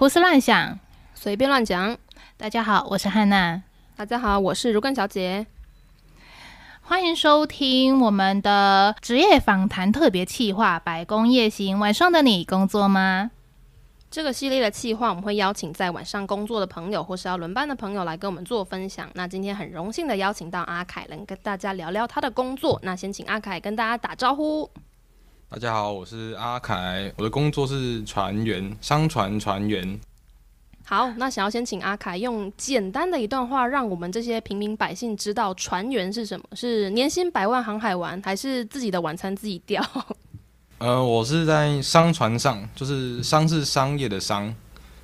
胡思乱想，随便乱讲。大家好，我是汉娜。大家好，我是如根小姐。欢迎收听我们的职业访谈特别企划《百工夜行》。晚上的你工作吗？这个系列的企划，我们会邀请在晚上工作的朋友，或是要轮班的朋友来跟我们做分享。那今天很荣幸的邀请到阿凯，能跟大家聊聊他的工作。那先请阿凯跟大家打招呼。大家好，我是阿凯，我的工作是船员，商船船员。好，那想要先请阿凯用简单的一段话，让我们这些平民百姓知道船员是什么？是年薪100万航海王，还是自己的晚餐自己钓？我是在商船上，就是商是商业的商，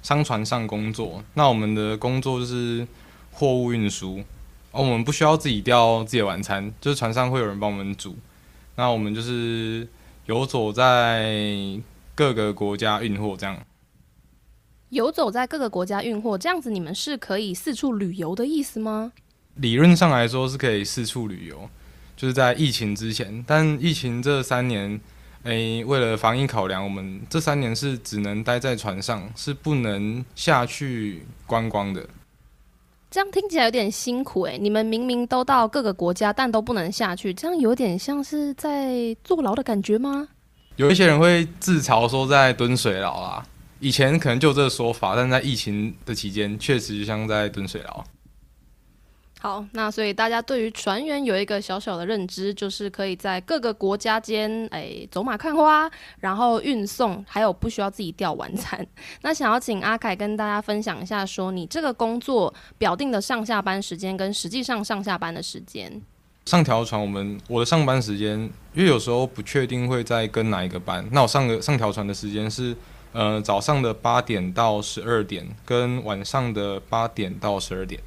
商船上工作。那我们的工作就是货物运输，我们不需要自己钓自己的晚餐，就是船上会有人帮我们煮。那我们就是游走在各个国家运货，这样。游走在各个国家运货，这样子你们是可以四处旅游的意思吗？理论上来说是可以四处旅游，就是在疫情之前，但疫情这3年。为了防疫考量，我们这3年是只能待在船上，是不能下去观光的。这样听起来有点辛苦欸。你们明明都到各个国家，但都不能下去，这样有点像是在坐牢的感觉吗？有一些人会自嘲说在蹲水牢啦，以前可能就有这个说法，但在疫情的期间，确实就像在蹲水牢。好，那所以大家对于船员有一个小小的认知，就是可以在各个国家间走马看花，然后运送，还有不需要自己钓晚餐。那想要请阿凯跟大家分享一下，说你这个工作表定的上下班时间跟实际上上下班的时间。上条船我的上班时间，因为有时候不确定会在跟哪一个班，那我上条船的时间是早上的8点到12点，跟晚上的8点到12点。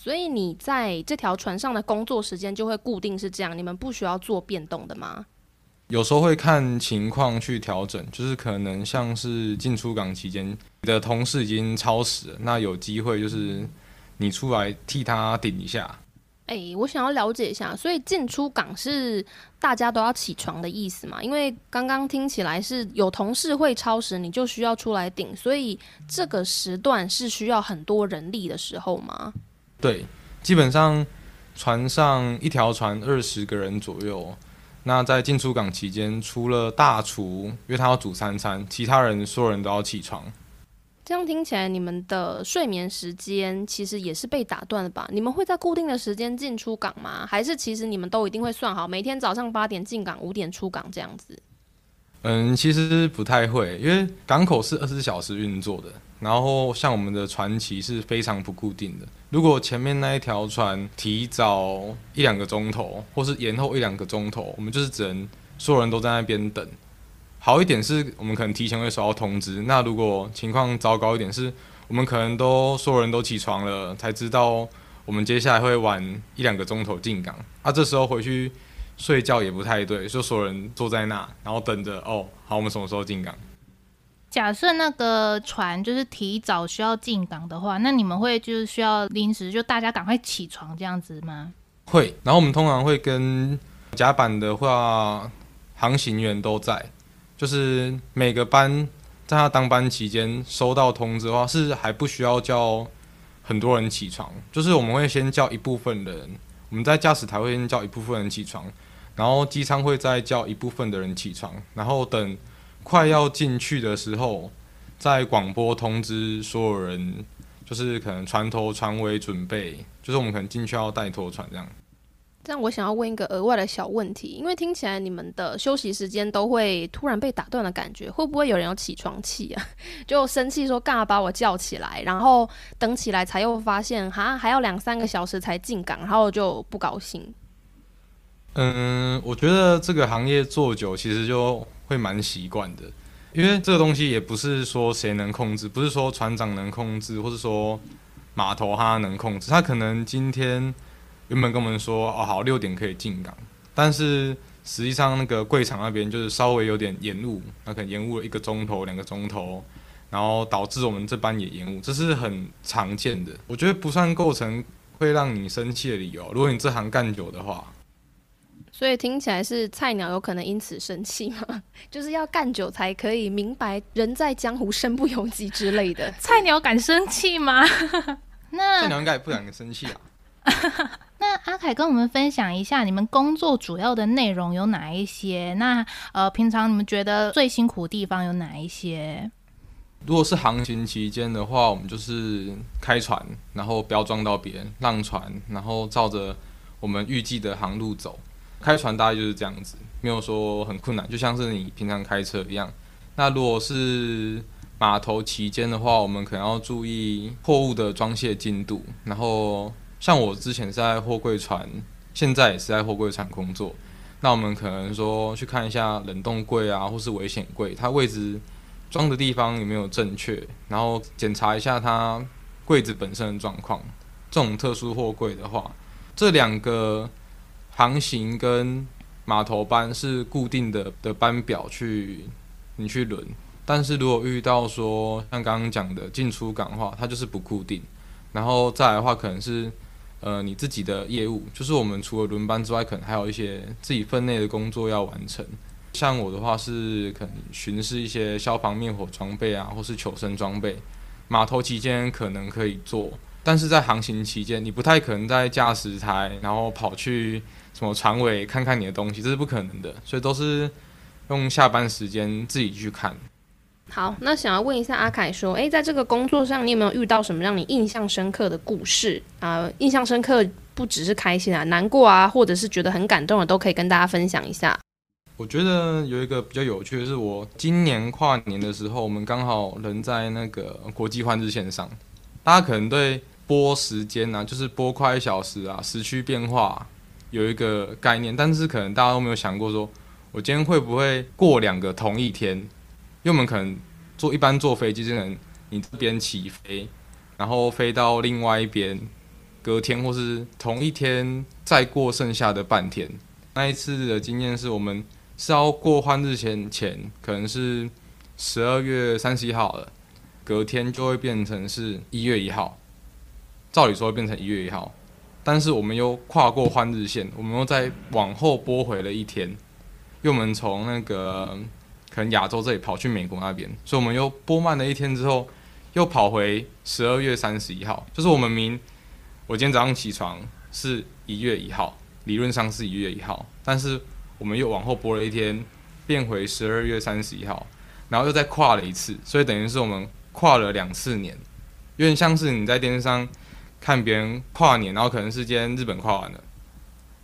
所以你在这条船上的工作时间就会固定是这样，你们不需要做变动的吗？有时候会看情况去调整，就是可能像是进出港期间，你的同事已经超时了，那有机会就是你出来替他顶一下。我想要了解一下，所以进出港是大家都要起床的意思吗？因为刚刚听起来是有同事会超时，你就需要出来顶，所以这个时段是需要很多人力的时候吗？对，基本上船上一条船20个人左右。那在进出港期间，除了大厨，因为他要煮3餐，其他人所有人都要起床。这样听起来，你们的睡眠时间其实也是被打断了吧？你们会在固定的时间进出港吗？还是其实你们都一定会算好，每天早上8点进港，5点出港这样子？其实不太会，因为港口是24小时运作的，然后像我们的船期是非常不固定的。如果前面那一条船提早1-2个钟头，或是延后1-2个钟头，我们就是只能所有人都在那边等。好一点是我们可能提前会收到通知，那如果情况糟糕一点是，我们可能所有人都起床了，才知道我们接下来会晚1-2个钟头进港。这时候回去睡觉也不太对，就所有人坐在那，然后等着好，我们什么时候进港？假设那个船就是提早需要进港的话，那你们会就是需要临时就大家赶快起床这样子吗？会，然后我们通常会跟甲板的话，航行员都在，就是每个班在他当班期间收到通知的话，是还不需要叫很多人起床，就是我们会先叫一部分的人，我们在驾驶台会先叫一部分人起床，然后机舱会再叫一部分的人起床，然后等快要进去的时候，再广播通知所有人，就是可能船头船尾准备，就是我们可能进去要带拖船这样。这样我想要问一个额外的小问题，因为听起来你们的休息时间都会突然被打断的感觉，会不会有人有起床气啊？就生气说干嘛把我叫起来，然后等起来才又发现还要2-3个小时才进港，然后就不高兴。我觉得这个行业做久，其实就会蛮习惯的，因为这个东西也不是说谁能控制，不是说船长能控制，或是说码头他能控制，他可能今天原本跟我们说好6点可以进港，但是实际上那个柜场那边就是稍微有点延误，那可能延误了1个钟头、2个钟头，然后导致我们这班也延误，这是很常见的。我觉得不算构成会让你生气的理由，如果你这行干久的话。所以听起来是菜鸟有可能因此生气吗？就是要干久才可以明白人在江湖身不由己之类的。菜鸟敢生气吗？那菜鸟应该也不敢生气啊。那阿凯跟我们分享一下，你们工作主要的内容有哪一些？那平常你们觉得最辛苦的地方有哪一些？如果是航行期间的话，我们就是开船，然后标装到别人，浪船，然后照着我们预计的航路走。开船大概就是这样子，没有说很困难，就像是你平常开车一样。那如果是码头期间的话，我们可能要注意货物的装卸进度，然后像我之前是在货柜船，现在也是在货柜船工作。那我们可能说去看一下冷冻柜啊，或是危险柜，它位置装的地方有没有正确，然后检查一下它柜子本身的状况。这种特殊货柜的话，这两个航行跟码头班是固定的班表你去轮。但是如果遇到说像刚刚讲的进出港的话，它就是不固定。然后再来的话，可能是你自己的业务，就是我们除了轮班之外，可能还有一些自己分内的工作要完成。像我的话是可能巡视一些消防灭火装备啊，或是求生装备。码头期间可能可以做，但是在航行期间，你不太可能在驾驶台，然后跑去什么船尾看看你的东西，这是不可能的。所以都是用下班时间自己去看。好，那想要问一下阿凯说，在这个工作上，你有没有遇到什么让你印象深刻的故事啊？印象深刻不只是开心啊，难过啊，或者是觉得很感动的，都可以跟大家分享一下。我觉得有一个比较有趣的是，我今年跨年的时候，我们刚好人在那个国际换日线上，大家可能对播时间啊，就是播快1小时啊，时区变化有一个概念，但是可能大家都没有想过说，我今天会不会过2个同一天？因为我们可能一般坐飞机，可能你这边起飞，然后飞到另外一边，隔天或是同一天再过剩下的半天。那一次的经验是我们是要过换日前，可能是12月31号了，隔天就会变成是1月1号，照理说会变成1月1号，但是我们又跨过换日线，我们又再往后拨回了一天，因为我们从那个可能亚洲这里跑去美国那边，所以我们又拨慢了一天之后，又跑回12月31号。就是我今天早上起床是1月1号，理论上是1月1号，但是我们又往后拨了一天，变回12月31号，然后又再跨了一次，所以等于是我们跨了2次年，有点像是你在电视上看别人跨年，然后可能是今天日本跨完了，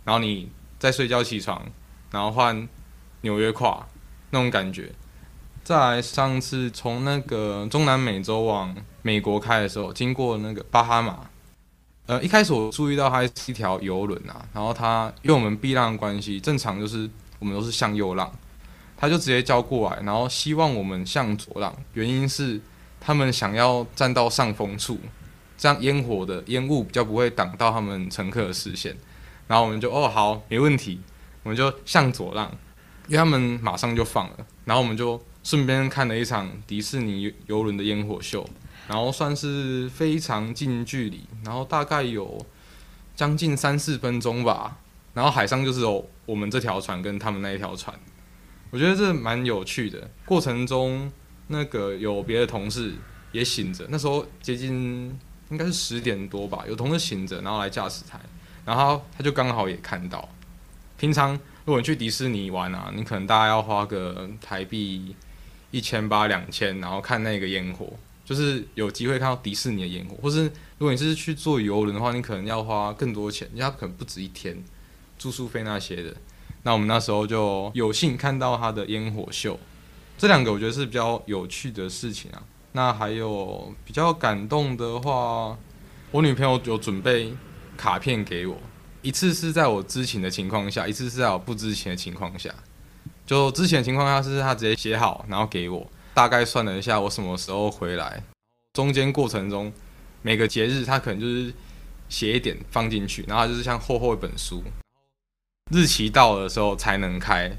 然后你再睡觉起床，然后换纽约跨。那种感觉。再来，上次从那个中南美洲往美国开的时候，经过那个巴哈马，一开始我注意到它是一条游轮啊，然后它因为我们避浪的关系，正常就是我们都是向右浪，他就直接叫过来，然后希望我们向左浪，原因是他们想要站到上风处，这样烟雾比较不会挡到他们乘客的视线。然后我们就好，没问题，我们就向左浪。因为他们马上就放了，然后我们就顺便看了一场迪士尼邮轮的烟火秀，然后算是非常近距离，然后大概有将近3-4分钟吧，然后海上就是有我们这条船跟他们那一条船，我觉得这蛮有趣的。过程中那个有别的同事也醒着，那时候接近应该是10点多吧，有同事醒着，然后来驾驶台，然后他就刚好也看到。平常如果你去迪士尼玩啊，你可能大概要花个台币1800-2000，然后看那个烟火，就是有机会看到迪士尼的烟火。或是如果你是去坐邮轮的话，你可能要花更多钱，因为它可能不止1天，住宿费那些的。那我们那时候就有幸看到它的烟火秀，这2个我觉得是比较有趣的事情啊。那还有比较感动的话，我女朋友有准备卡片给我。一次是在我知情的情况下，一次是在我不知情的情况下。就之前的情况下是他直接写好，然后给我，大概算了一下我什么时候回来，中间过程中每个节日他可能就是写一点放进去，然后它就是像厚厚一本书，日期到的时候才能开，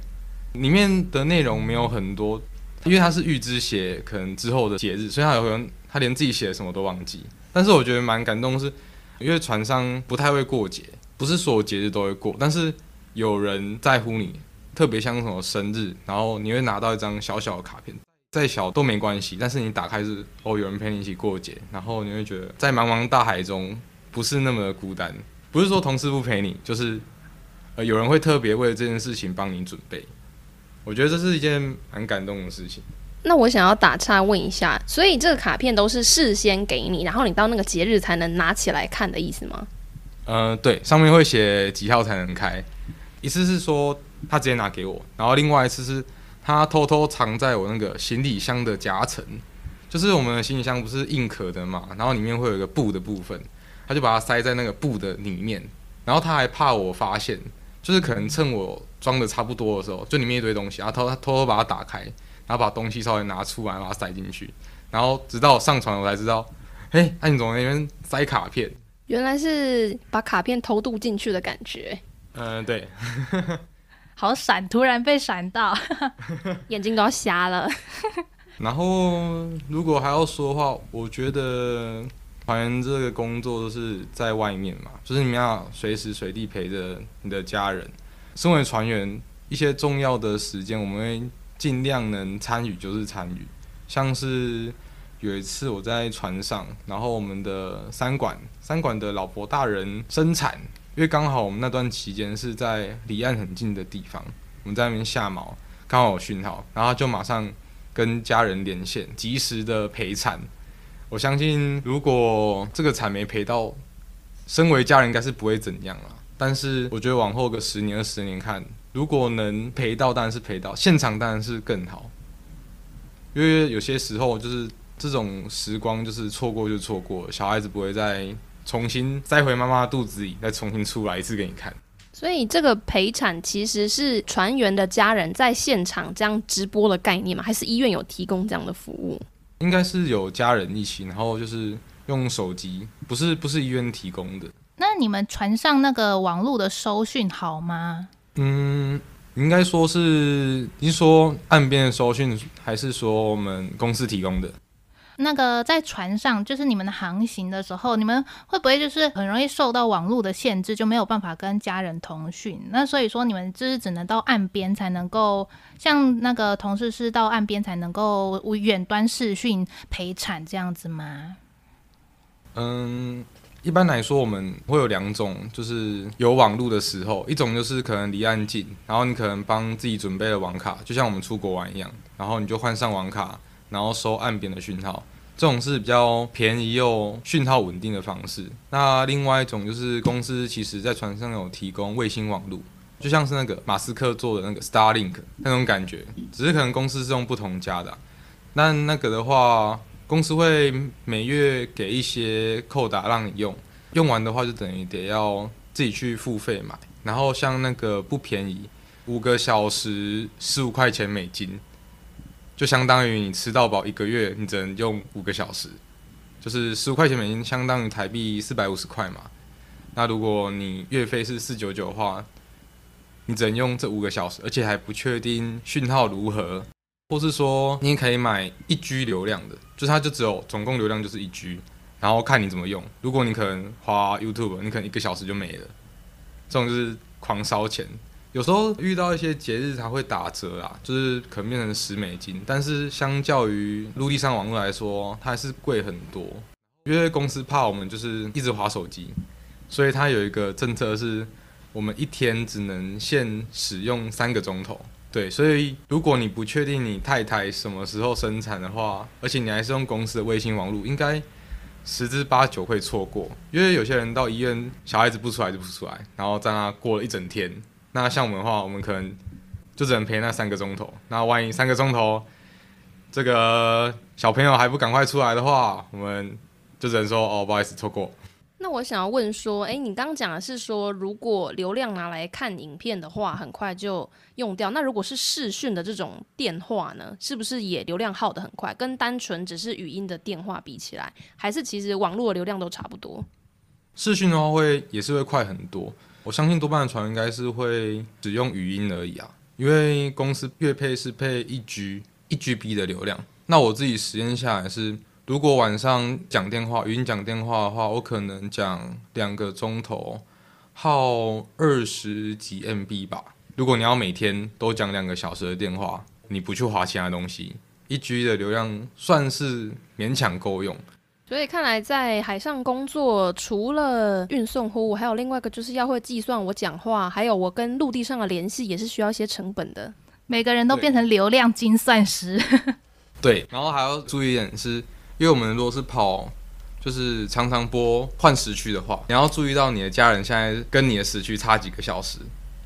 里面的内容没有很多，因为他是预知写可能之后的节日，所以他有可能他连自己写的什么都忘记。但是我觉得蛮感动是，因为船上不太会过节。不是所有节日都会过，但是有人在乎你，特别像什么生日，然后你会拿到一张小小的卡片，再小都没关系，但是你打开是有人陪你一起过节，然后你会觉得在茫茫大海中不是那么的孤单。不是说同事不陪你，就是有人会特别为了这件事情帮你准备。我觉得这是一件蛮感动的事情。那我想要打岔问一下，所以这个卡片都是事先给你，然后你到那个节日才能拿起来看的意思吗？对，上面会写几号才能开。一次是说他直接拿给我，然后另外一次是他偷偷藏在我那个行李箱的夹层，就是我们的行李箱不是硬壳的嘛，然后里面会有一个布的部分，他就把它塞在那个布的里面，然后他还怕我发现，就是可能趁我装的差不多的时候，就里面一堆东西，然后偷偷把它打开，然后把东西稍微拿出来，把它塞进去，然后直到我上船我才知道，那你怎么在那边塞卡片？原来是把卡片偷渡进去的感觉。对。好闪，突然被闪到，眼睛都要瞎了。然后如果还要说的话，我觉得船员这个工作都是在外面嘛，就是你们要随时随地陪着你的家人。身为船员，一些重要的时间我们会尽量能参与就是参与。像是有一次我在船上，然后我们的三管的老婆大人生产，因为刚好我们那段期间是在离岸很近的地方，我们在那边下锚，刚好有讯号，然后就马上跟家人连线，及时的陪产。我相信如果这个产没陪到，身为家人应该是不会怎样啦。但是我觉得往后个10年20年看，如果能陪到当然是陪到，现场当然是更好。因为有些时候就是这种时光就是错过就错过了，小孩子不会再重新塞回妈妈的肚子里，再重新出来一次给你看。所以这个陪产其实是船员的家人在现场这样直播的概念吗？还是医院有提供这样的服务？应该是有家人一起，然后就是用手机，不是医院提供的。那你们船上那个网络的收讯好吗？应该说是，你是说岸边的收讯，还是说我们公司提供的？那个在船上，就是你们的航行的时候，你们会不会就是很容易受到网络的限制，就没有办法跟家人通讯？那所以说你们就是只能到岸边才能够，像那个同事是到岸边才能够远端视讯陪产这样子吗？一般来说我们会有2种，就是有网路的时候，一种就是可能离岸近，然后你可能帮自己准备了网卡，就像我们出国玩一样，然后你就换上网卡，然后收岸边的讯号，这种是比较便宜又讯号稳定的方式。那另外一种就是公司其实在船上有提供卫星网路，就像是那个马斯克做的那个 Starlink 那种感觉，只是可能公司是用不同家的。那个的话，公司会每月给一些扣打让你用，用完的话就等于得要自己去付费买。然后像那个不便宜，5个小时15块钱美金，就相当于你吃到饱1个月，你只能用5个小时，就是15块钱美金相当于台币450块嘛。那如果你月费是499的话，你只能用这5个小时，而且还不确定讯号如何。或是说你也可以买1G 流量的，就是它就只有总共流量就是1G， 然后看你怎么用。如果你可能滑 YouTube， 你可能1个小时就没了，这种就是狂烧钱。有时候遇到一些节日它会打折啦，就是可能变成10美金，但是相较于陆地上网络来说，它还是贵很多。因为公司怕我们就是一直滑手机，所以它有一个政策是，我们1天只能限使用3个钟头。对，所以如果你不确定你太太什么时候生产的话，而且你还是用公司的卫星网络，应该10之8九会错过。因为有些人到医院，小孩子不出来就不出来，然后在那过了一整天。那像我们的话，我们可能就只能陪那3个钟头。那万一3个钟头这个小朋友还不赶快出来的话，我们就只能说哦，不好意思，错过。那我想要问说，你刚刚讲的是说，如果流量拿来看影片的话，很快就用掉。那如果是视讯的这种电话呢，是不是也流量耗得很快？跟单纯只是语音的电话比起来，还是其实网络的流量都差不多？视讯的话也是会快很多。我相信多半的船应该是会只用语音而已啊，因为公司月配是配1GB 的流量。那我自己实验下来是，如果晚上讲电话，语音讲电话的话，我可能讲2个钟头，耗20几 MB 吧。如果你要每天都讲2个小时的电话，你不去划其他东西，1G 的流量算是勉强够用。所以看来在海上工作，除了运送货物，还有另外一个就是要会计算我讲话，还有我跟陆地上的联系，也是需要一些成本的。每个人都变成流量精算师。对，然后还要注意一点是，因为我们如果是跑就是常常播换时区的话，你要注意到你的家人现在跟你的时区差几个小时，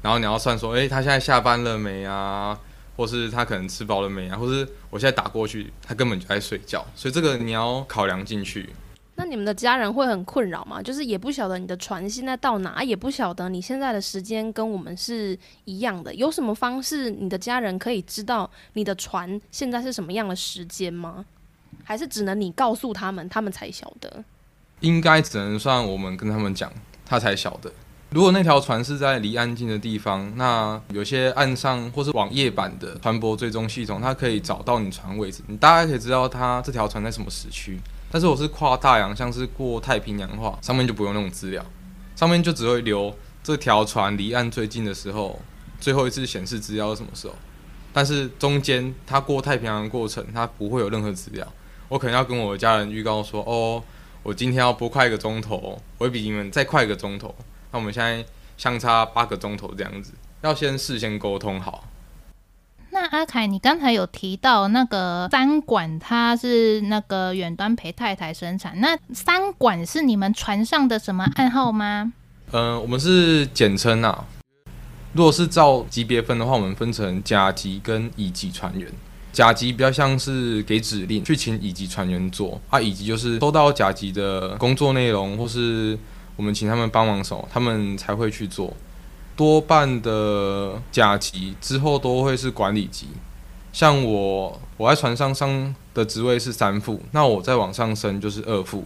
然后你要算说，他现在下班了没啊？或是他可能吃饱了没啊？或是我现在打过去，他根本就在睡觉，所以这个你要考量进去。那你们的家人会很困扰吗？就是也不晓得你的船现在到哪，也不晓得你现在的时间跟我们是一样的。有什么方式你的家人可以知道你的船现在是什么样的时间吗？还是只能你告诉他们，他们才晓得？应该只能算我们跟他们讲，他才晓得。如果那条船是在离岸近的地方，那有些岸上或是网页版的船舶追踪系统，它可以找到你船位置，你大概可以知道它这条船在什么时区。但是我是跨大洋，像是过太平洋的话，上面就不用那种资料，上面就只会留这条船离岸最近的时候，最后一次显示资料是什么时候。但是中间它过太平洋的过程，它不会有任何资料。我可能要跟我的家人预告说，我今天要播快1个钟头，我会比你们再快1个钟头。那我们现在相差8个钟头这样子，要先事先沟通好。那阿凯，你刚才有提到那个三管，它是那个远端陪太太生产。那三管是你们船上的什么暗号吗？我们是简称啊。如果是照级别分的话，我们分成甲级跟乙级船员。甲级比较像是给指令去请乙级船员做，乙级就是收到甲级的工作内容，或是我们请他们帮忙手，他们才会去做。多半的甲级之后都会是管理级，像我在船上的职位是3副，那我再往上升就是2副，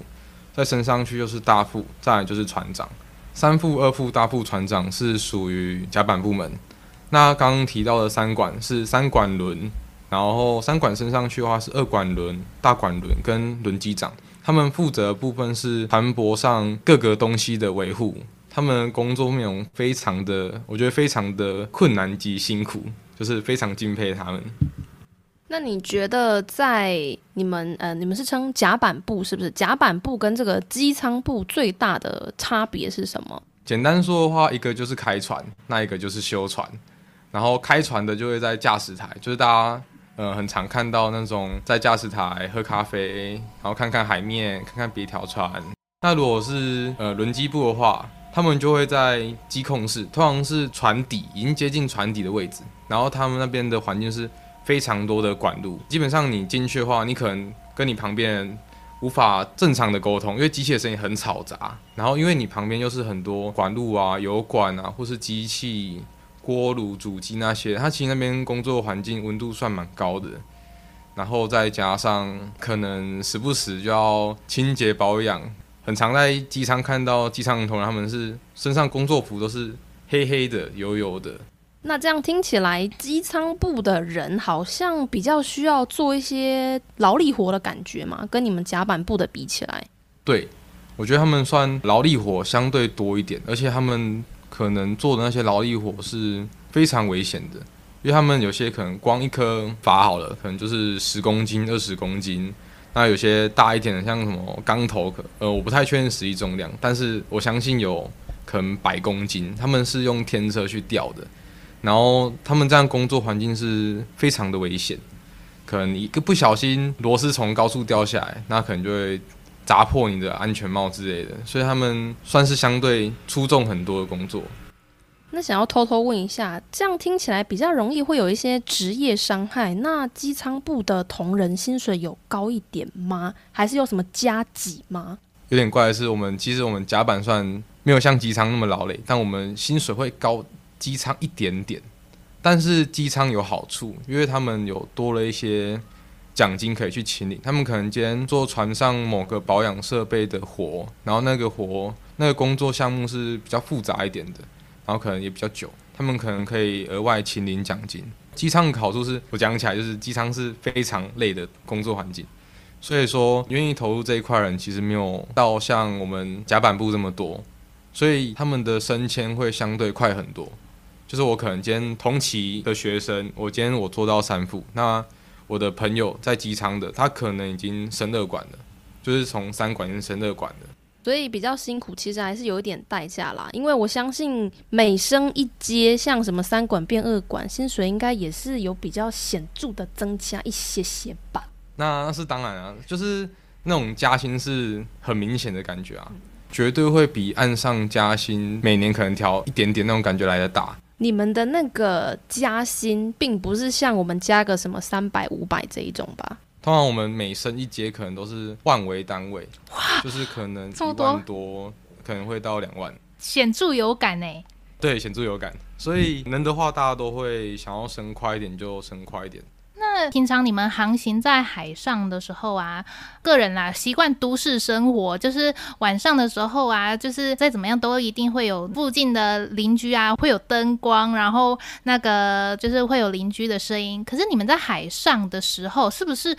再升上去就是大副，再来就是船长。3副、2副、大副、船长是属于甲板部门。那刚刚提到的3管是3管轮，然后3管升上去的话是2管轮、大管轮跟轮机长，他们负责的部分是船舶上各个东西的维护。他们工作内容我觉得非常的困难及辛苦，就是非常敬佩他们。那你觉得在你们是称甲板部是不是？甲板部跟这个机舱部最大的差别是什么？简单说的话，一个就是开船，那一个就是修船。然后开船的就会在驾驶台，就是大家很常看到那种在驾驶台喝咖啡，然后看看海面，看看别条船。那如果是轮机部的话，他们就会在机控室，通常是船底，已经接近船底的位置。然后他们那边的环境是非常多的管路，基本上你进去的话，你可能跟你旁边人无法正常的沟通，因为机器的声音很吵杂。然后因为你旁边又是很多管路啊、油管啊，或是机器、锅炉、主机那些，它其实那边工作环境温度算蛮高的。然后再加上可能时不时就要清洁保养。很常在机舱看到机舱同仁，他们是身上工作服都是黑黑的、油油的。那这样听起来，机舱部的人好像比较需要做一些劳力活的感觉嘛，跟你们甲板部的比起来。对，我觉得他们算劳力活相对多一点，而且他们可能做的那些劳力活是非常危险的，因为他们有些可能光一颗筏好了，可能就是10公斤、20公斤。那有些大一点的，像什么钢头，我不太确定实际重量，但是我相信有可能100公斤，他们是用天车去吊的，然后他们这样工作环境是非常的危险，可能一个不小心螺丝从高处掉下来，那可能就会砸破你的安全帽之类的，所以他们算是相对出众很多的工作。那想要偷偷问一下，这样听起来比较容易会有一些职业伤害。那机舱部的同仁薪水有高一点吗？还是有什么加给吗？有点怪的是，其实我们甲板算没有像机舱那么劳累，但我们薪水会高机舱一点点。但是机舱有好处，因为他们有多了一些奖金可以去请领。他们可能今天做船上某个保养设备的活，然后那个工作项目是比较复杂一点的。然后可能也比较久，他们可能可以额外请领奖金。机舱的好处是我讲起来就是机舱是非常累的工作环境，所以说愿意投入这一块人其实没有到像我们甲板部这么多，所以他们的升迁会相对快很多。就是我可能今天同期的学生，我今天我做到3副，那我的朋友在机舱的，他可能已经升2管了，就是从3管变升2管了。所以比较辛苦，其实还是有一点代价啦。因为我相信每升一阶，像什么3管变2管，薪水应该也是有比较显著的增加一些些吧。那是当然啊，就是那种加薪是很明显的感觉啊，绝对会比岸上加薪每年可能调一点点那种感觉来的大。你们的那个加薪，并不是像我们加个什么300、500这一种吧？通常我们每升一阶可能都是万为单位，就是可能1万多，可能会到2万，显著有感欸。对，显著有感。所以能的话，大家都会想要升快一点就升快一点。那平常你们航行在海上的时候啊，个人啦习惯都市生活，就是晚上的时候啊，就是再怎么样都一定会有附近的邻居啊，会有灯光，然后那个就是会有邻居的声音。可是你们在海上的时候，是不是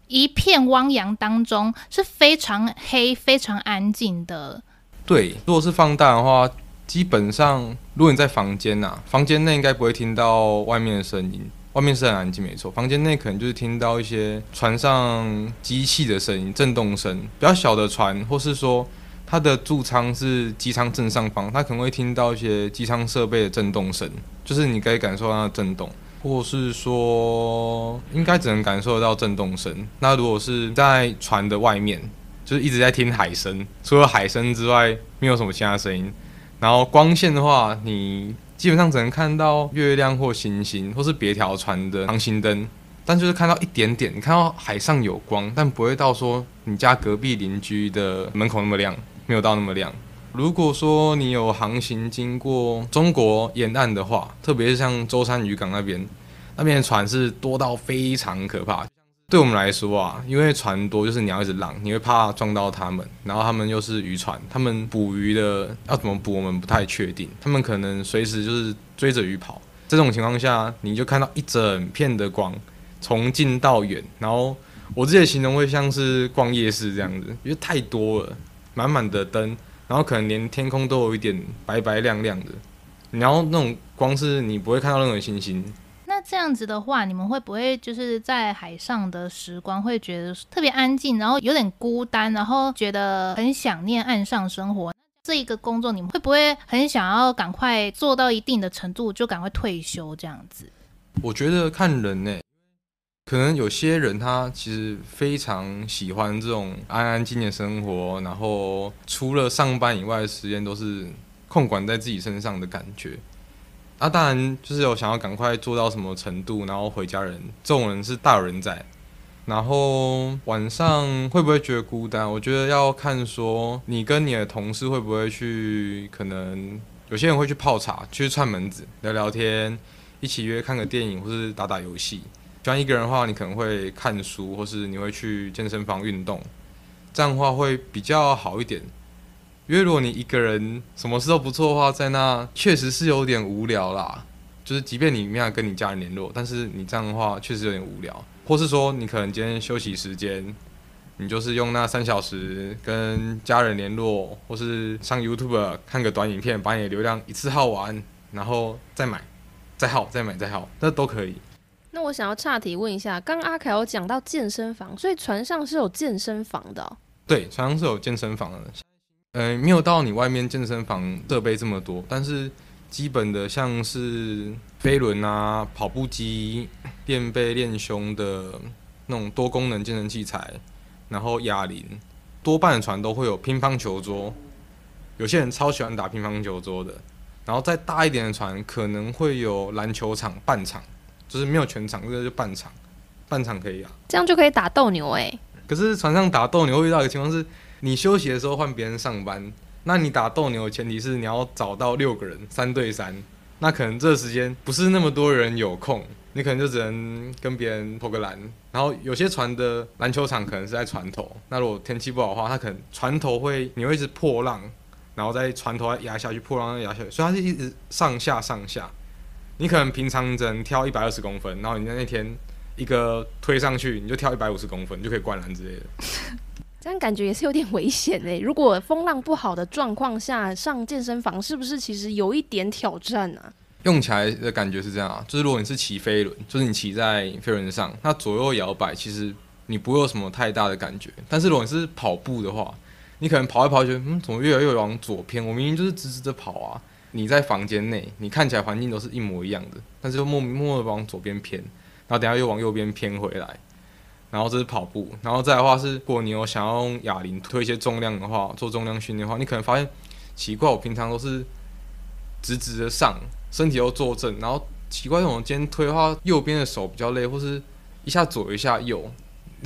一片汪洋当中是非常黑、非常安静的？对，如果是放大的话，基本上如果你在房间啊，房间内应该不会听到外面的声音。外面是很安静没错，房间内可能就是听到一些船上机器的声音、震动声。比较小的船，或是说它的驻舱是机舱正上方，它可能会听到一些机舱设备的震动声，就是你可以感受到它的震动，或是说应该只能感受得到震动声。那如果是在船的外面，就是一直在听海声，除了海声之外，没有什么其他声音。然后光线的话，你基本上只能看到月亮或星星，或是别条船的航行灯，但就是看到一点点，你看到海上有光，但不会到说你家隔壁邻居的门口那么亮，没有到那么亮。如果说你有航行经过中国沿岸的话，特别是像舟山渔港那边的船是多到非常可怕。对我们来说啊，因为船多，就是你要一直浪，你会怕撞到他们，然后他们又是渔船，他们捕鱼的要怎么捕我们不太确定，他们可能随时就是追着鱼跑。这种情况下，你就看到一整片的光，从近到远，然后我自己的形容会像是逛夜市这样子，因为太多了，满满的灯，然后可能连天空都有一点白白亮亮的，然后那种光是你不会看到任何星星。那这样子的话，你们会不会就是在海上的时光会觉得特别安静，然后有点孤单，然后觉得很想念岸上生活？这一个工作你们会不会很想要赶快做到一定的程度就赶快退休这样子？我觉得看人欸，可能有些人他其实非常喜欢这种安安静静的生活，然后除了上班以外的时间都是控管在自己身上的感觉。当然就是有想要赶快做到什么程度，然后回家人，这种人是大有人在。然后晚上会不会觉得孤单？我觉得要看说你跟你的同事会不会去，可能有些人会去泡茶，去串门子聊聊天，一起约看个电影或是打打游戏。喜欢一个人的话，你可能会看书，或是你会去健身房运动，这样的话会比较好一点。因为如果你一个人什么事都不做的话，在那确实是有点无聊啦。就是即便你没有跟你家人联络，但是你这样的话确实有点无聊。或是说你可能今天休息时间，你就是用那3小时跟家人联络，或是上 YouTube 看个短影片，把你的流量一次耗完，然后再买再耗再买再耗，那都可以。那我想要岔题问一下，刚刚阿凯有讲到健身房，所以船上是有健身房的哦？对，船上是有健身房的。没有到你外面健身房设备这么多，但是基本的像是飞轮啊、跑步机、练背练胸的那种多功能健身器材，然后哑铃，多半的船都会有乒乓球桌，有些人超喜欢打乒乓球桌的。然后再大一点的船可能会有篮球场半场，就是没有全场，这个就半场，半场可以啊。这样就可以打斗牛欸。可是船上打斗牛会遇到一个情况是，你休息的时候换别人上班，那你打斗牛的前提是你要找到6个人3对3，那可能这个时间不是那么多人有空，你可能就只能跟别人投个篮。然后有些船的篮球场可能是在船头，那如果天气不好的话，它可能船头你会一直破浪，然后在船头再压下去，破浪再压下去，所以它是一直上下上下。你可能平常只能跳120公分，然后你在那天一个推上去，你就跳150公分就可以灌篮之类的。这样感觉也是有点危险欸。如果风浪不好的状况下上健身房，是不是其实有一点挑战啊？用起来的感觉是这样啊，就是如果你是骑飞轮，就是你骑在飞轮上，它左右摇摆，其实你不会有什么太大的感觉。但是如果你是跑步的话，你可能跑一跑，觉得怎么越来越往左偏？我明明就是直直的跑啊。你在房间内，你看起来环境都是一模一样的，但是又默默的往左边偏，然后等一下又往右边偏回来。然后这是跑步，然后再来的话是，如果你有想要用哑铃推一些重量的话，做重量训练的话，你可能发现奇怪，我平常都是直直的上，身体又坐正，然后奇怪，我今天推的话，右边的手比较累，或是一下左一下右，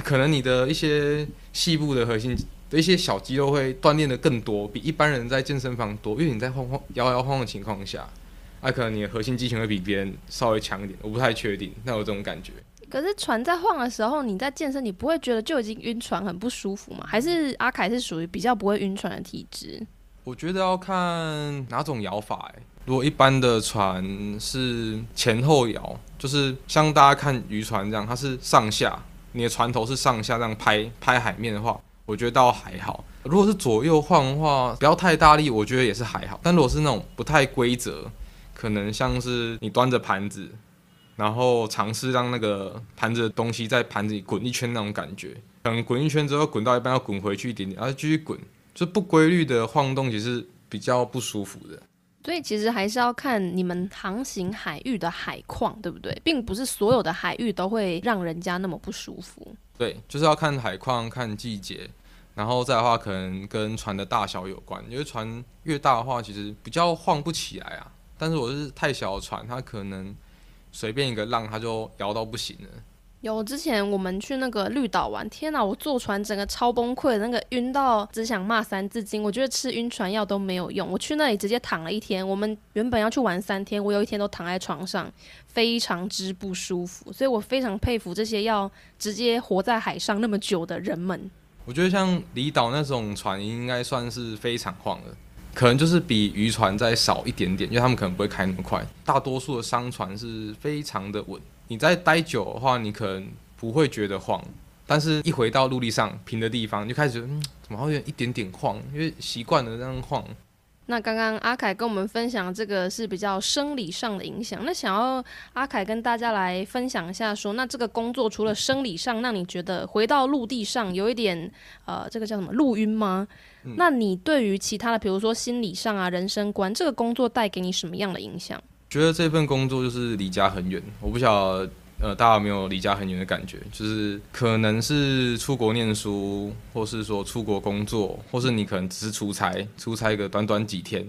可能你的一些细部的核心的一些小肌肉会锻炼的更多，比一般人在健身房多，因为你在摇摇晃的情况下，可能你的核心肌群会比别人稍微强一点，我不太确定，但有这种感觉。可是船在晃的时候，你在健身，你不会觉得就已经晕船很不舒服吗？还是阿凯是属于比较不会晕船的体质？我觉得要看哪种摇法如果一般的船是前后摇，就是像大家看渔船这样，它是上下，你的船头是上下这样拍海面的话，我觉得倒还好。如果是左右晃的话，不要太大力，我觉得也是还好。但如果是那种不太规则，可能像是你端着盘子，然后尝试让那个盘子的东西在盘子里滚一圈那种感觉，可能滚一圈之后滚到一半要滚回去一点点，然后继续滚，就不规律的晃动其实比较不舒服的。所以其实还是要看你们航行海域的海况，对不对？并不是所有的海域都会让人家那么不舒服。对，就是要看海况、看季节，然后再的话可能跟船的大小有关，因为船越大的话，其实比较晃不起来啊。但是我是太小的船，它可能随便一个浪它就摇到不行了。有之前我们去那个绿岛玩，天哪，我坐船整个超崩溃，那个晕到只想骂三字经。我觉得吃晕船药都没有用，我去那里直接躺了一天。我们原本要去玩3天，我有一天都躺在床上，非常之不舒服。所以我非常佩服这些要直接活在海上那么久的人们。我觉得像离岛那种船应该算是非常晃的，可能就是比渔船再少一点点，因为他们可能不会开那么快。大多数的商船是非常的稳。你在待久的话，你可能不会觉得晃，但是一回到陆地上平的地方，你就开始觉得怎么好像有一点点晃，因为习惯了这样晃。那刚刚阿凯跟我们分享这个是比较生理上的影响，那想要阿凯跟大家来分享一下说，那这个工作除了生理上让你觉得回到陆地上有一点这个叫什么陆晕吗？那你对于其他的比如说心理上啊、人生观，这个工作带给你什么样的影响？觉得这份工作就是离家很远，我不晓得大家有没有离家很远的感觉，就是可能是出国念书，或是说出国工作，或是你可能只是出差个短短几天，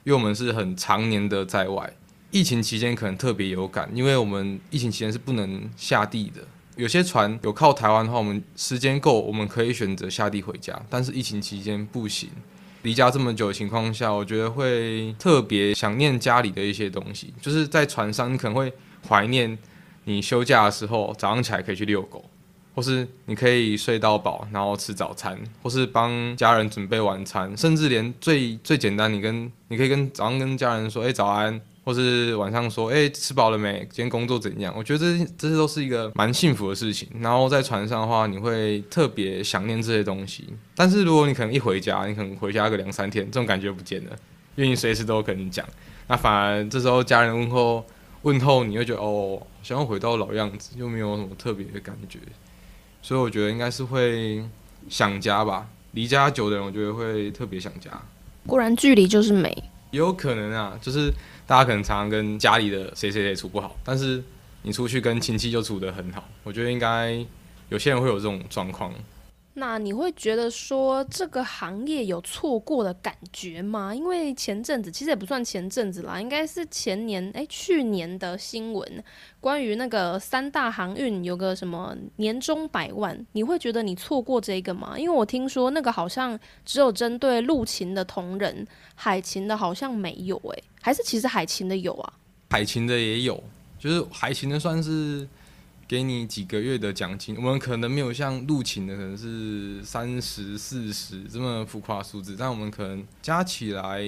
因为我们是很常年的在外。疫情期间可能特别有感，因为我们疫情期间是不能下地的，有些船有靠台湾的话，我们时间够，我们可以选择下地回家，但是疫情期间不行。离家这么久的情况下，我觉得会特别想念家里的一些东西，就是在船上你可能会怀念你休假的时候早上起来可以去遛狗，或是你可以睡到饱然后吃早餐，或是帮家人准备晚餐，甚至连最简单你可以早上跟家人说早安，或是晚上说吃饱了没，今天工作怎样。我觉得这些都是一个蛮幸福的事情。然后在船上的话，你会特别想念这些东西。但是如果你可能一回家，你可能回家个2-3天，这种感觉不见了，因为你随时都有可能讲。那反而这时候家人问候你会觉得好像要回到老样子，又没有什么特别的感觉。所以我觉得应该是会想家吧，离家久的人我觉得会特别想家。果然距离就是美。也有可能啊，就是大家可能常常跟家里的谁处不好，但是你出去跟亲戚就处得很好。我觉得应该有些人会有这种状况。那你会觉得说这个行业有错过的感觉吗？因为前阵子其实也不算前阵子啦，应该是去年的新闻，关于那个3大航运有个什么年终100万，你会觉得你错过这个吗？因为我听说那个好像只有针对陆勤的同仁，海勤的好像没有还是其实海勤的有啊？海勤的也有，就是海勤的算是给你几个月的奖金，我们可能没有像陆勤的可能是30、40这么浮夸的数字，但我们可能加起来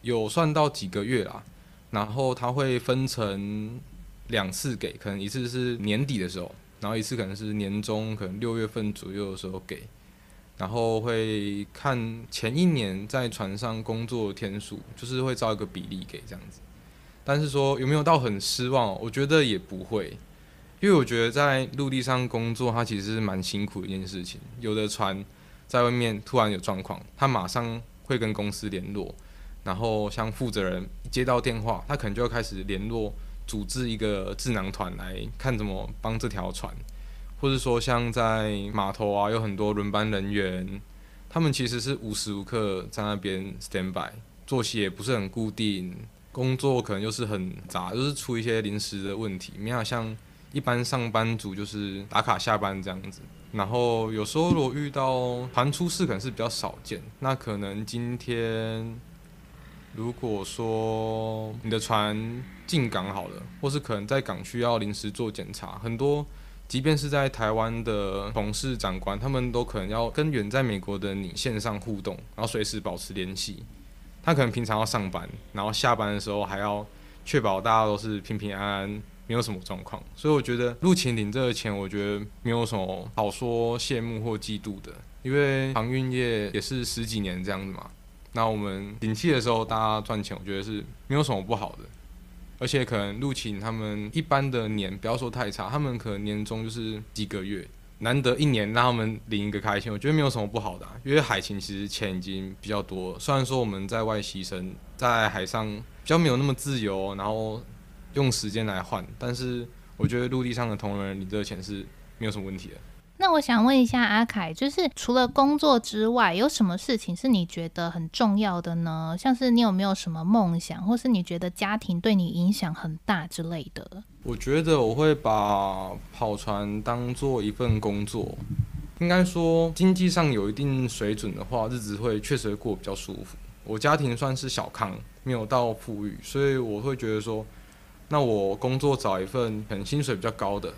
有算到几个月啦。然后它会分成2次给，可能一次是年底的时候，然后一次可能是年中，可能6月份左右的时候给。然后会看前一年在船上工作的天数，就是会照一个比例给这样子。但是说有没有到很失望，我觉得也不会，因为我觉得在陆地上工作，它其实是蛮辛苦的一件事情。有的船在外面突然有状况，他马上会跟公司联络，然后像负责人接到电话，他可能就要开始联络，组织一个智囊团来看怎么帮这条船，或是说像在码头啊，有很多轮班人员，他们其实是无时无刻在那边 stand by， 作息也不是很固定。工作可能就是很杂，就是出一些临时的问题，没有像一般上班族就是打卡下班这样子。然后有时候如果遇到船出事，可能是比较少见。那可能今天如果说你的船进港好了，或是可能在港区要临时做检查，很多即便是在台湾的同事长官，他们都可能要跟远在美国的你线上互动，然后随时保持联系。他可能平常要上班，然后下班的时候还要确保大家都是平平安安，没有什么状况。所以我觉得陆勤领这个钱，我觉得没有什么好说羡慕或嫉妒的，因为航运业也是10几年这样子嘛。那我们景气的时候，大家赚钱，我觉得是没有什么不好的。而且可能陆勤他们一般的年，不要说太差，他们可能年终就是几个月。难得一年让他们领一个开心，我觉得没有什么不好的因为海勤其实钱已经比较多了，虽然说我们在外牺牲，在海上比较没有那么自由，然后用时间来换，但是我觉得陆地上的同仁领这个钱是没有什么问题的。那我想问一下阿凯，就是除了工作之外，有什么事情是你觉得很重要的呢？像是你有没有什么梦想，或是你觉得家庭对你影响很大之类的？我觉得我会把跑船当做一份工作，应该说经济上有一定水准的话，日子会确实会过得比较舒服。我家庭算是小康，没有到富裕，所以我会觉得说，那我工作找一份可能薪水比较高的，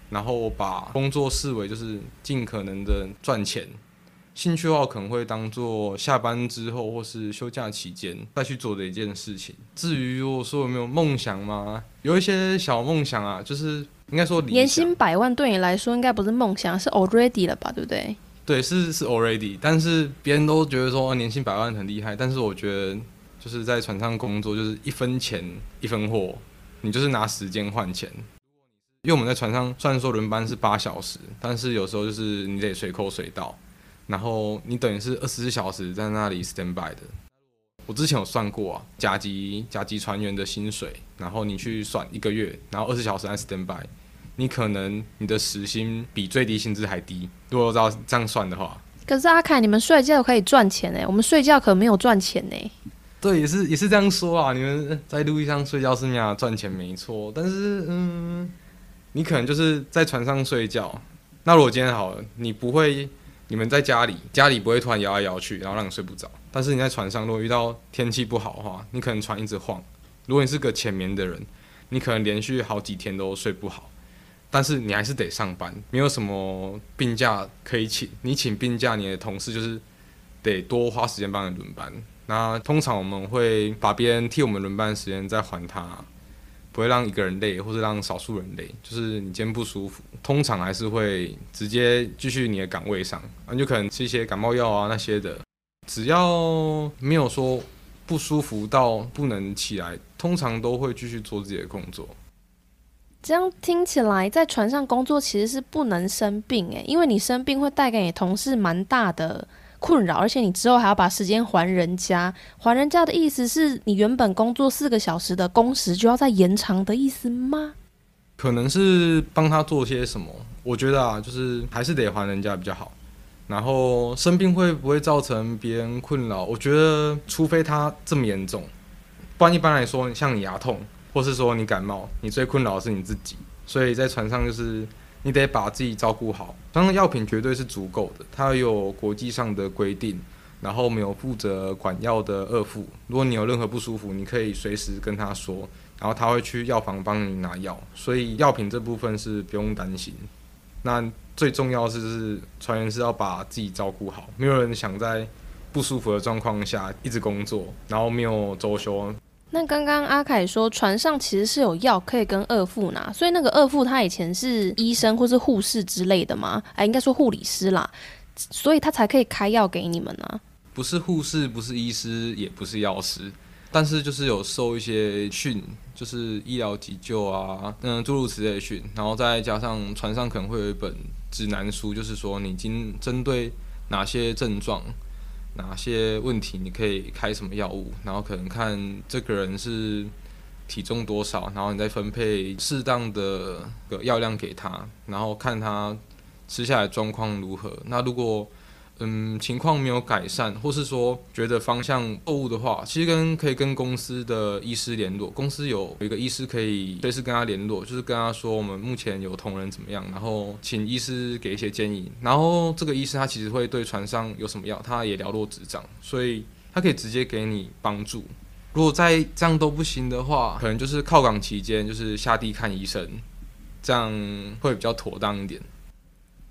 然后我把工作视为就是尽可能的赚钱。兴趣的话，我可能会当做下班之后或是休假期间再去做的一件事情。至于我说有没有梦想吗？有一些小梦想啊，就是应该说理想。年薪100万对你来说应该不是梦想，是 already 了吧，对不对？对，是 already， 但是别人都觉得说年薪100万很厉害，但是我觉得就是在船上工作就是一分钱一分货，你就是拿时间换钱。因为我们在船上虽然说轮班是8小时，但是有时候就是你得随扣随到。然后你等于是24小时在那里 stand by 的。我之前有算过甲级船员的薪水，然后你去算1个月，然后20小时在 stand by， 你可能你的时薪比最低薪资还低。如果照这样算的话，可是阿凯，你们睡觉可以赚钱我们睡觉可没有赚钱对，也是这样说啊。你们在陆地上睡觉是没有赚钱没错，但是你可能就是在船上睡觉。那如果今天好了，你们在家里不会突然摇来摇去，然后让你睡不着。但是你在船上，如果遇到天气不好的话，你可能船一直晃。如果你是个浅眠的人，你可能连续好几天都睡不好。但是你还是得上班，没有什么病假可以请。你请病假，你的同事就是得多花时间帮你轮班。那通常我们会把别人替我们轮班的时间再还他。不会让一个人累，或是让少数人累，就是你今天不舒服，通常还是会直接继续你的岗位上，你就可能吃一些感冒药啊那些的，只要没有说不舒服到不能起来，通常都会继续做自己的工作。这样听起来，在船上工作其实是不能生病因为你生病会带给你同事蛮大的困扰，而且你之后还要把时间还人家。还人家的意思是你原本工作4个小时的工时就要再延长的意思吗？可能是帮他做些什么，我觉得就是还是得还人家比较好。然后生病会不会造成别人困扰？我觉得除非他这么严重，不然一般来说，像你牙痛或是说你感冒，你最困扰的是你自己。所以在船上就是你得把自己照顾好，当然药品绝对是足够的，它有国际上的规定，然后我们有负责管药的二副，如果你有任何不舒服，你可以随时跟他说，然后他会去药房帮你拿药，所以药品这部分是不用担心。那最重要的是船员是要把自己照顾好，没有人想在不舒服的状况下一直工作，然后没有周休。那刚刚阿凯说船上其实是有药可以跟二副拿，所以那个二副他以前是医生或是护士之类的吗？应该说护理师啦。所以他才可以开药给你们啊。不是护士，不是医师，也不是药师，但是就是有受一些训，就是医疗急救啊，诸如此类的训，然后再加上船上可能会有一本指南书，就是说你已经针对哪些症状、哪些问题，你可以开什么药物，然后可能看这个人是体重多少，然后你再分配适当的药量给他，然后看他吃下来状况如何。那如果情况没有改善，或是说觉得方向错误的话，其实可以跟公司的医师联络。公司有一个医师可以随时跟他联络，就是跟他说我们目前有同仁怎么样，然后请医师给一些建议。然后这个医师他其实会对船上有什么药，他也了若指掌，所以他可以直接给你帮助。如果再这样都不行的话，可能就是靠港期间就是下地看医生，这样会比较妥当一点。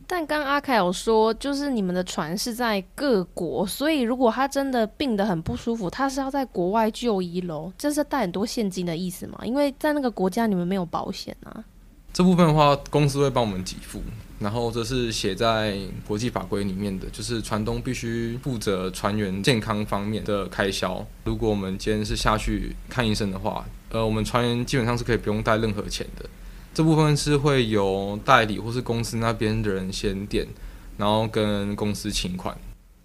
但刚阿凯有说，就是你们的船是在各国，所以如果他真的病得很不舒服，他是要在国外就医咯，这是带很多现金的意思吗？因为在那个国家你们没有保险啊。这部分的话，公司会帮我们给付，然后这是写在国际法规里面的，就是船东必须负责船员健康方面的开销。如果我们今天是下去看医生的话，我们船员基本上是可以不用带任何钱的。这部分是会由代理或是公司那边的人先垫，然后跟公司请款。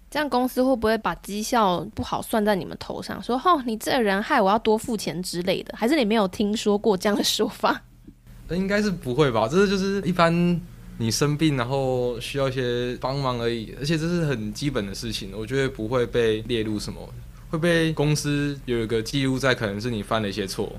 这样公司会不会把绩效不好算在你们头上，说你这个人害我要多付钱之类的？还是你没有听说过这样的说法？应该是不会吧，这就是一般你生病然后需要一些帮忙而已，而且这是很基本的事情，我觉得不会被列入什么，会被公司有一个记录在，可能是你犯了一些错。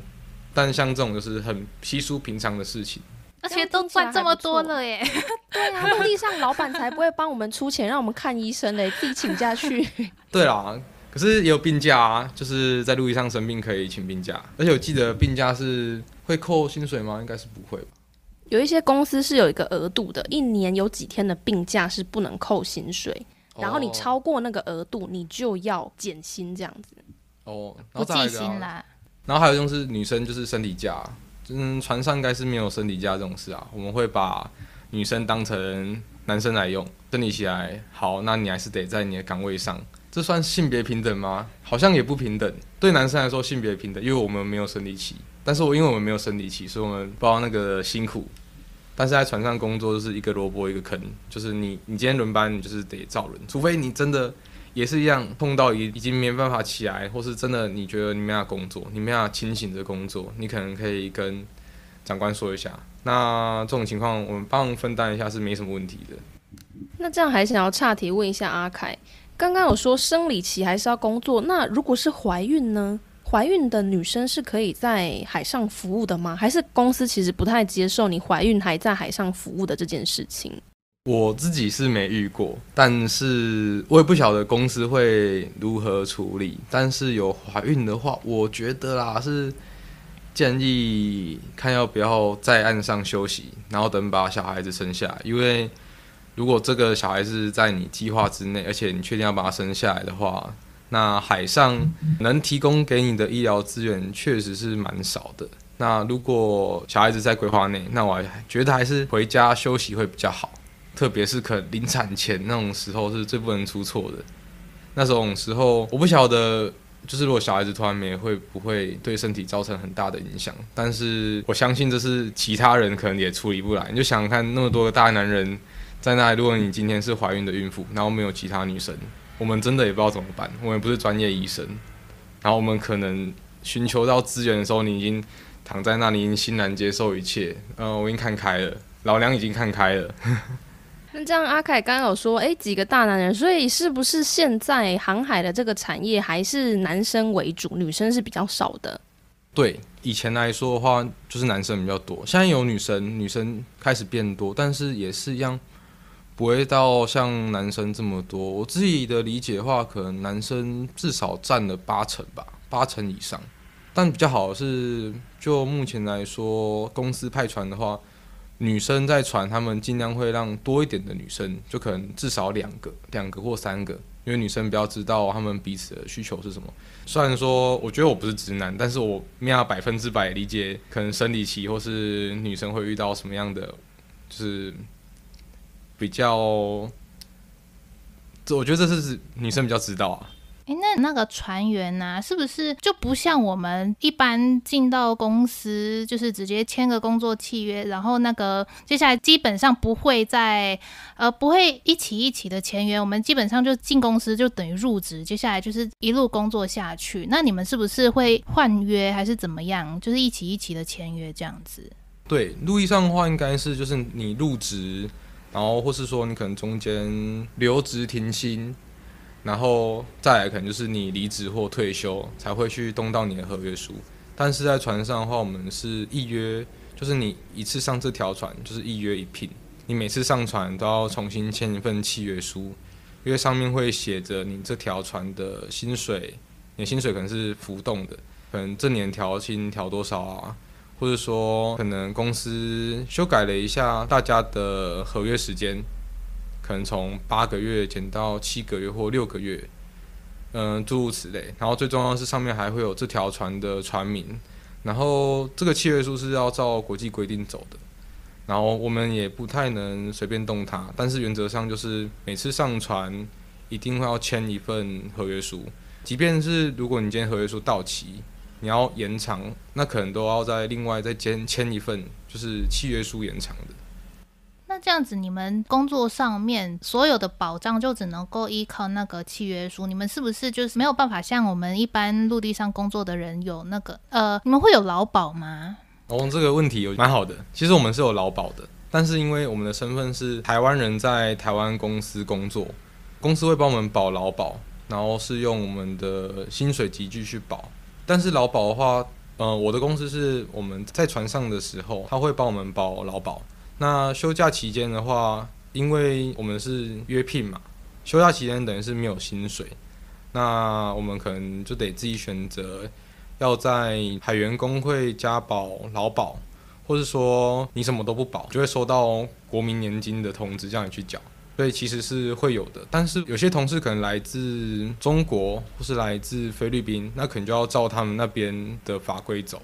但像这种就是很稀疏平常的事情，而且都赚这么多了耶。对啊，陆地上老板才不会帮我们出钱让我们看医生嘞，自己请假去。对啦，可是也有病假啊，就是在陆地上生病可以请病假，而且我记得病假是会扣薪水吗？应该是不会吧。有一些公司是有一个额度的，一年有几天的病假是不能扣薪水，然后你超过那个额度你就要减薪这样子。哦，不计薪啦。然后还有一种是女生就是生理假，船上应该是没有生理假这种事啊，我们会把女生当成男生来用，生理起来好，那你还是得在你的岗位上。这算性别平等吗？好像也不平等。对男生来说性别平等，因为我们没有生理期，但是因为我们没有生理期，所以我们不知道那个辛苦。但是在船上工作就是一个萝卜一个坑，就是你今天轮班你就是得照轮，除非你真的也是一样碰到已经没办法起来，或是真的你觉得你没办法工作，你没办法清醒的工作，你可能可以跟长官说一下。那这种情况我们帮忙分担一下是没什么问题的。那这样还想要岔题问一下阿凯，刚刚有说生理期还是要工作，那如果是怀孕呢？怀孕的女生是可以在海上服务的吗？还是公司其实不太接受你怀孕还在海上服务的这件事情？我自己是没遇过，但是我也不晓得公司会如何处理。但是有怀孕的话，我觉得啦是建议看要不要在岸上休息，然后等把小孩子生下来。因为如果这个小孩是在你计划之内，而且你确定要把他生下来的话，那海上能提供给你的医疗资源确实是蛮少的。那如果小孩子在规划内，那我觉得还是回家休息会比较好。特别是可能临产前那种时候是最不能出错的。那种时候我不晓得，就是如果小孩子突然没会不会对身体造成很大的影响，但是我相信这是其他人可能也处理不来。你就想想看，那么多个大男人在那里，如果你今天是怀孕的孕妇，然后没有其他女生，我们真的也不知道怎么办。我们也不是专业医生，然后我们可能寻求到资源的时候，你已经躺在那里，已经欣然接受一切。我已经看开了，老娘已经看开了。那这样阿凯刚刚有说几个大男人，所以是不是现在航海的这个产业还是男生为主，女生是比较少的？对，以前来说的话就是男生比较多，现在有女生开始变多，但是也是一样不会到像男生这么多。我自己的理解的话，可能男生至少占了80%吧，8%以上。但比较好的是，就目前来说，公司派船的话，女生在船，他们尽量会让多一点的女生，就可能至少两个或3个，因为女生比较知道他们彼此的需求是什么。虽然说我觉得我不是直男，但是我没有100%理解可能生理期或是女生会遇到什么样的，就是比较我觉得这是女生比较知道啊。那个船员啊，是不是就不像我们一般进到公司，就是直接签个工作契约，然后那个接下来基本上不会不会一起的签约，我们基本上就进公司就等于入职，接下来就是一路工作下去。那你们是不是会换约还是怎么样？就是一起的签约这样子？对，路易上的话应该是就是你入职，然后或是说你可能中间留职停薪。然后再来可能就是你离职或退休才会去动到你的合约书，但是在船上的话，我们是一约，就是你一次上这条船就是一约一聘，你每次上船都要重新签一份契约书，因为上面会写着你这条船的薪水，你的薪水可能是浮动的，可能这年调薪调多少啊，或者说可能公司修改了一下大家的合约时间。可能从8个月减到7个月或6个月，诸如此类。然后最重要的是上面还会有这条船的船名，然后这个契约书是要照国际规定走的。然后我们也不太能随便动它，但是原则上就是每次上船一定会要签一份合约书，即便是如果你今天合约书到期，你要延长，那可能都要另外再签一份，就是契约书延长的。那这样子，你们工作上面所有的保障就只能够依靠那个契约书，你们是不是就是没有办法像我们一般陆地上工作的人有那个你们会有劳保吗？这个问题蛮好的。其实我们是有劳保的，但是因为我们的身份是台湾人在台湾公司工作，公司会帮我们保劳保，然后是用我们的薪水集聚去保。但是劳保的话，我的公司是我们在船上的时候，他会帮我们保劳保。那休假期间的话，因为我们是约聘嘛，休假期间等于是没有薪水，那我们可能就得自己选择要在海员工会加保劳保，或是说你什么都不保，就会收到国民年金的通知叫你去缴，所以其实是会有的。但是有些同事可能来自中国或是来自菲律宾，那可能就要照他们那边的法规走。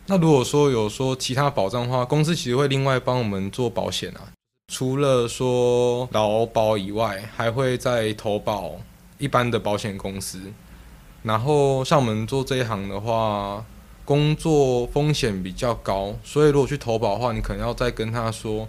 那如果说有其他保障的话，公司其实会另外帮我们做保险啊。除了说劳保以外，还会再投保一般的保险公司。然后像我们做这一行的话，工作风险比较高，所以如果去投保的话，你可能要再跟他说，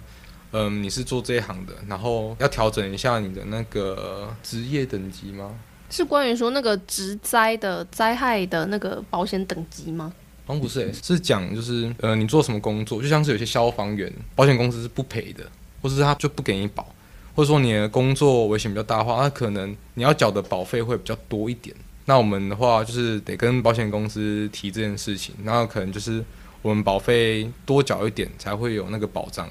你是做这一行的，然后要调整一下你的那个职业等级吗？是关于说那个职灾的灾害的那个保险等级吗？好像不是是讲就是你做什么工作，就像是有些消防员，保险公司是不赔的，或是他就不给你保，或者说你的工作危险比较大的话，那可能你要缴的保费会比较多一点。那我们的话就是得跟保险公司提这件事情，然后可能就是我们保费多缴一点才会有那个保障。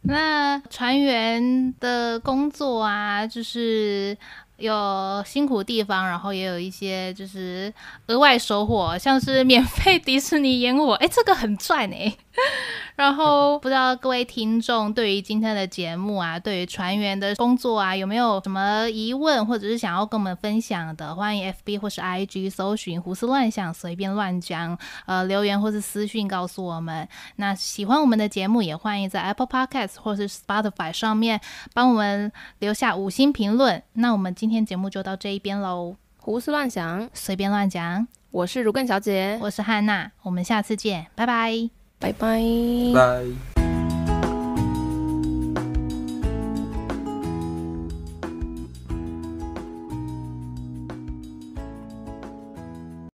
那船员的工作啊，就是有辛苦的地方，然后也有一些就是额外收获，像是免费迪士尼烟火，这个很赚然后不知道各位听众对于今天的节目啊，对于船员的工作啊，有没有什么疑问，或者是想要跟我们分享的，欢迎 FB 或是 IG 搜寻胡思乱想随便乱讲，留言或是私讯告诉我们。那喜欢我们的节目，也欢迎在 Apple Podcast 或是 Spotify 上面帮我们留下5星评论。那我们今天节目就到这一边咯，胡思乱想随便乱讲，我是如根小姐，我是汉娜，我们下次见，拜拜，拜拜，拜。